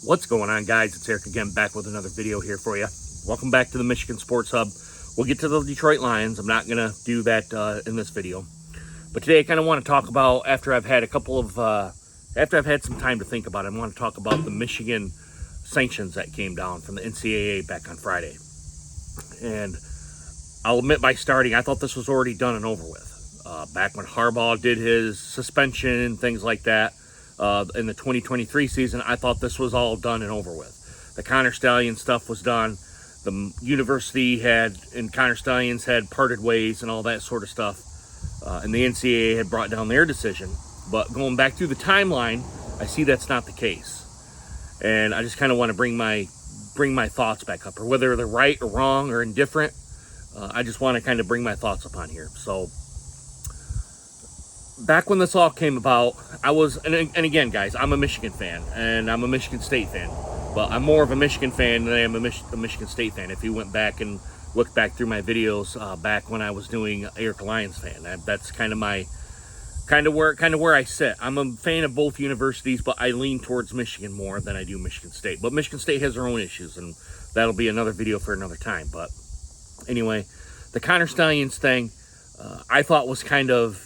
What's going on, guys? It's Eric again, back with another video here for you. Welcome back to the Michigan Sports Hub. We'll get to the Detroit Lions. I'm not going to do that in this video. But today I kind of want to talk about, after I've had some time to think about it, I want to talk about the Michigan sanctions that came down from the NCAA back on Friday. And I'll admit by starting, I thought this was already done and over with. Back when Harbaugh did his suspension and things like that, in the 2023 season, I thought this was all done and over with. The Connor Stallion stuff was done. The university and Connor Stallions had parted ways and all that sort of stuff. And the NCAA had brought down their decision. But going back through the timeline, I see that's not the case. And I just kind of want to bring my thoughts back up, or whether they're right or wrong or indifferent. I just want to kind of bring my thoughts up on here. So back when this all came about, and again, guys, I'm a Michigan fan, and I'm a Michigan State fan. But I'm more of a Michigan fan than I am a Michigan State fan. If you went back and looked back through my videos back when I was doing Eric Lions fan, that's kind of where I sit. I'm a fan of both universities, but I lean towards Michigan more than I do Michigan State. But Michigan State has their own issues, and that'll be another video for another time. But anyway, the Connor Stallions thing, I thought was kind of,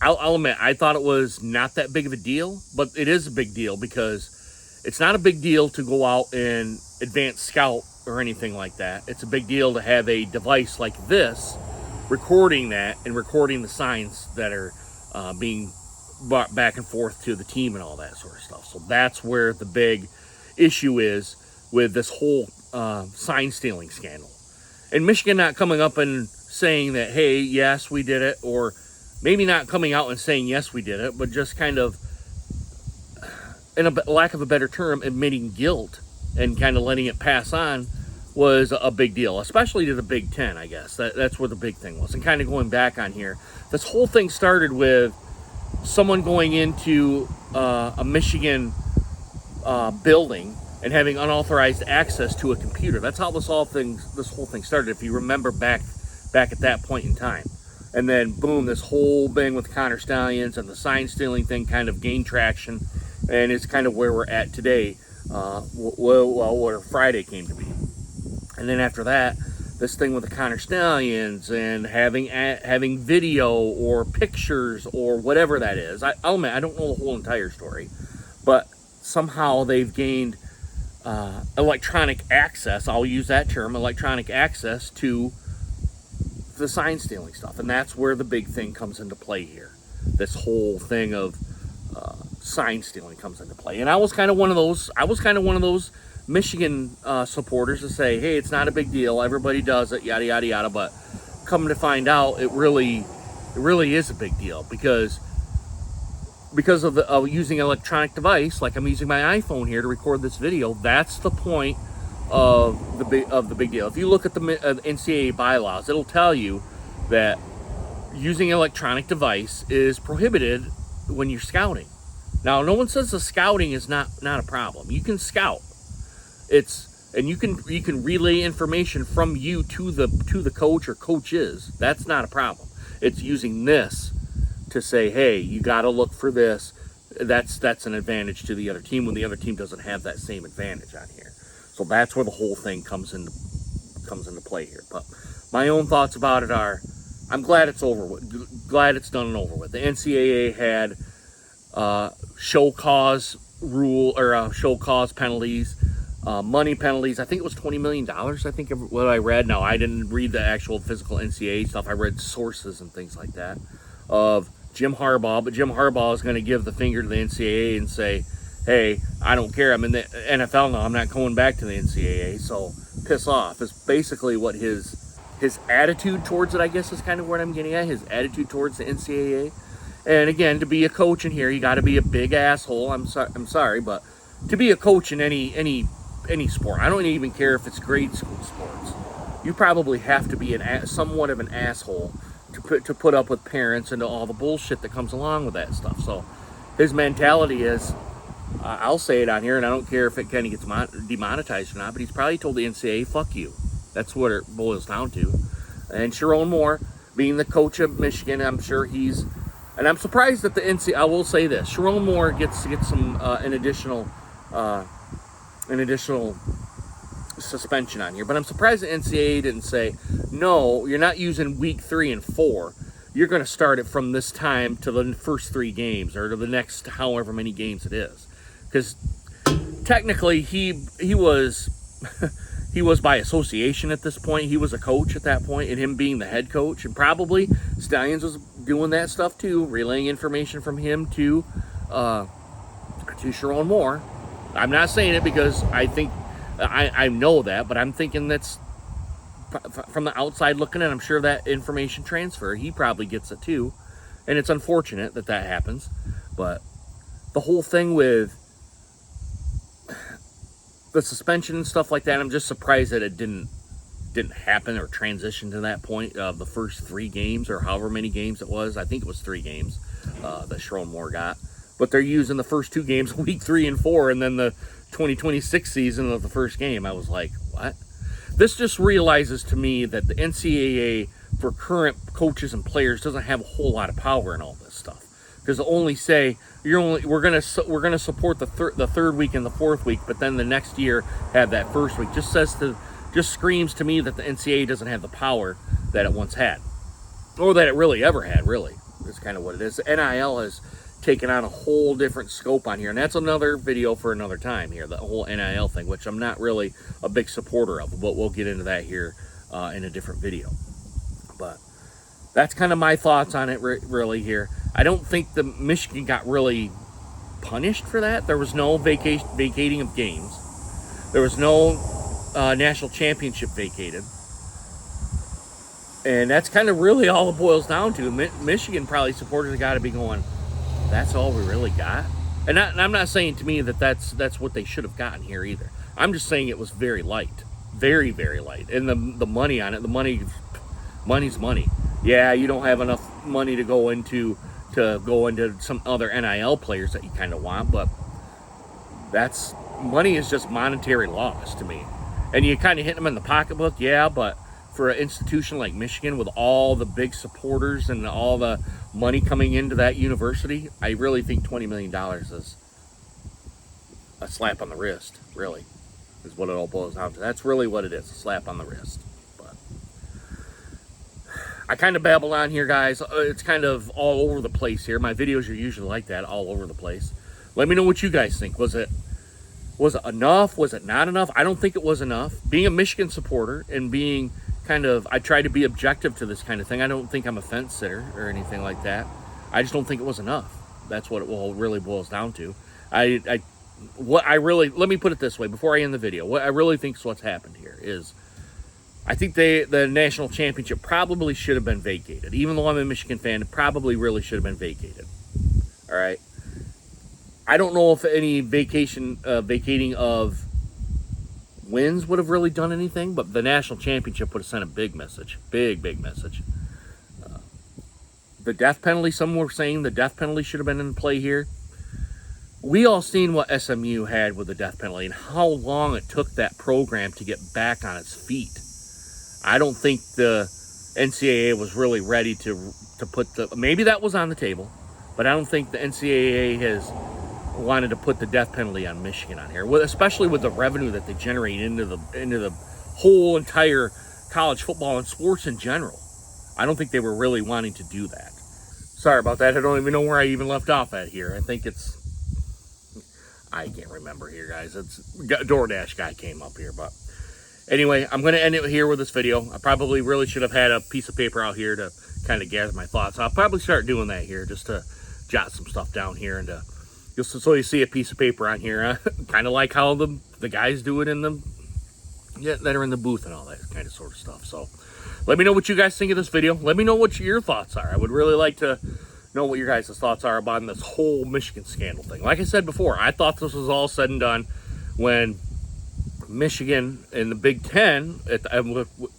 I'll admit, I thought it was not that big of a deal, but it is a big deal because it's not a big deal to go out and advanced scout or anything like that. It's a big deal to have a device like this recording that and recording the signs that are being brought back and forth to the team and all that sort of stuff. So that's where the big issue is with this whole sign stealing scandal. And Michigan not coming up and saying that, hey, yes, we did it, or maybe not coming out and saying, yes, we did it, but just kind of, in a lack of a better term, admitting guilt and kind of letting it pass on was a big deal, especially to the Big Ten, I guess. That's where the big thing was. And kind of going back on here, this whole thing started with someone going into a Michigan building and having unauthorized access to a computer. That's how this whole thing started, if you remember back at that point in time. And then, boom, this whole thing with Connor Stallions and the sign stealing thing kind of gained traction, and it's kind of where we're at today, where Friday came to be. And then after that, this thing with the Connor Stallions and having video or pictures or whatever that is. I'll admit, I don't know the whole entire story, but somehow they've gained electronic access, I'll use that term, electronic access to the sign stealing stuff. And that's where the big thing comes into play here. This whole thing of sign stealing comes into play. And I was kind of one of those Michigan supporters to say, hey, it's not a big deal, everybody does it, yada yada yada. But coming to find out, it really is a big deal because of using an electronic device, like I'm using my iPhone here to record this video. That's the point of the big deal. If you look at the NCAA bylaws, it'll tell you that using an electronic device is prohibited when you're scouting. Now, no one says the scouting is not a problem. You can scout. And you can relay information from you to the coach or coaches. That's not a problem. It's using this to say, hey, you got to look for this. That's an advantage to the other team when the other team doesn't have that same advantage on here. So that's where the whole thing comes into play here. But my own thoughts about it are, I'm glad it's over with. Glad it's done and over with. The NCAA had show cause rule, or show cause penalties, money penalties. I think it was $20 million. I think what I read. Now, I didn't read the actual physical NCAA stuff. I read sources and things like that of Jim Harbaugh. But Jim Harbaugh is going to give the finger to the NCAA and say, hey, I don't care. I'm in the NFL now. I'm not going back to the NCAA, so piss off. It's basically what his attitude towards it, I guess, is kind of what I'm getting at. His attitude towards the NCAA. And again, to be a coach in here, you got to be a big asshole. I'm sorry, but to be a coach in any sport, I don't even care if it's grade school sports, you probably have to be somewhat of an asshole to put up with parents and all the bullshit that comes along with that stuff. So his mentality is, I'll say it on here, and I don't care if it kind of gets demonetized or not, but he's probably told the NCAA, fuck you. That's what it boils down to. And Sharon Moore, being the coach of Michigan, I'm sure and I'm surprised that the NCAA, I will say this, Sharon Moore gets some an additional an additional suspension on here. But I'm surprised the NCAA didn't say, no, you're not using week 3 and 4. You're going to start it from this time to the first 3 games, or to the next however many games it is. Because technically he was he was by association at this point. He was a coach at that point, and him being the head coach, and probably Stallions was doing that stuff too, relaying information from him to Sharon Moore. I'm not saying it because I think I know that, but I'm thinking that's from the outside looking in. I'm sure that information transfer, he probably gets it too, and it's unfortunate that that happens. But the whole thing with the suspension and stuff like that, I'm just surprised that it didn't happen or transition to that point of the first 3 games, or however many games it was. I think it was 3 games that Sharon Moore got. But they're using the first 2 games, week 3 and 4, and then the 2026 season of the first game. I was like, what? This just realizes to me that the NCAA, for current coaches and players, doesn't have a whole lot of power in all this stuff. Because they'll only say, we're gonna support the third week and the 4th week, but then the next year have that first week. Just screams to me that the NCAA doesn't have the power that it once had, or that it really ever had. Really, is kind of what it is. The NIL has taken on a whole different scope on here, and that's another video for another time here, the whole NIL thing, which I'm not really a big supporter of, but we'll get into that here in a different video. But that's kind of my thoughts on it really here. I don't think the Michigan got really punished for that. There was no vacating of games. There was no national championship vacated. And that's kind of really all it boils down to. Michigan probably supporters got to be going, that's all we really got. And I'm not saying to me that that's what they should have gotten here either. I'm just saying it was very light, very, very light. And the money on it, money's money. Yeah, you don't have enough money to go into some other NIL players that you kind of want, but money is just monetary loss to me. And you kind of hit them in the pocketbook, yeah, but for an institution like Michigan with all the big supporters and all the money coming into that university, I really think $20 million is a slap on the wrist, really, is what it all boils down to. That's really what it is, a slap on the wrist. But I kind of babble on here, guys. It's kind of all over the place here. My videos are usually like that, all over the place. Let me know what you guys think. Was it enough? Was it not enough? I don't think it was enough. Being a Michigan supporter and being I try to be objective to this kind of thing. I don't think I'm a fence sitter or anything like that. I just don't think it was enough. That's what it really boils down to. Let me put it this way before I end the video. What I really think is what's happened here is, I think the national championship probably should have been vacated. Even though I'm a Michigan fan, it probably really should have been vacated. All right. I don't know if any vacating of wins would have really done anything, but the national championship would have sent a big message. Big message. The death penalty, some were saying the death penalty should have been in play here. We all seen what SMU had with the death penalty and how long it took that program to get back on its feet. I don't think the NCAA was really ready to put maybe that was on the table, but I don't think the NCAA has wanted to put the death penalty on Michigan on here, especially with the revenue that they generate into the whole entire college football and sports in general. I don't think they were really wanting to do that. Sorry about that. I don't even know where I even left off at here. I think I can't remember here, guys. It's DoorDash guy came up here, but anyway, I'm going to end it here with this video. I probably really should have had a piece of paper out here to kind of gather my thoughts. I'll probably start doing that here, just to jot some stuff down here and just so you see a piece of paper on here, kind of like how the guys do it that are in the booth and all that kind of sort of stuff. So let me know what you guys think of this video. Let me know what your thoughts are. I would really like to know what your guys' thoughts are about this whole Michigan scandal thing. Like I said before, I thought this was all said and done when Michigan and the Big Ten,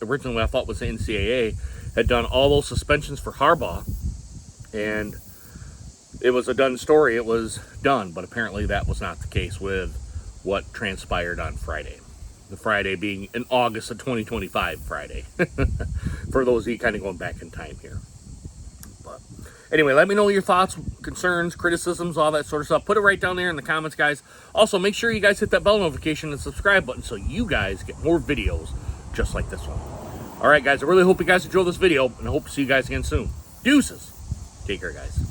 originally I thought was the NCAA, had done all those suspensions for Harbaugh, and it was a done story. It was done, but apparently that was not the case with what transpired on Friday. The Friday being in August of 2025 Friday. For those of you kind of going back in time here. But Anyway, let me know your thoughts, concerns, criticisms, all that sort of stuff. Put it right down there in the comments, guys. Also, make sure you guys hit that bell notification and subscribe button so you guys get more videos just like this one. All right, guys, I really hope you guys enjoyed this video, and I hope to see you guys again soon. Deuces. Take care, guys.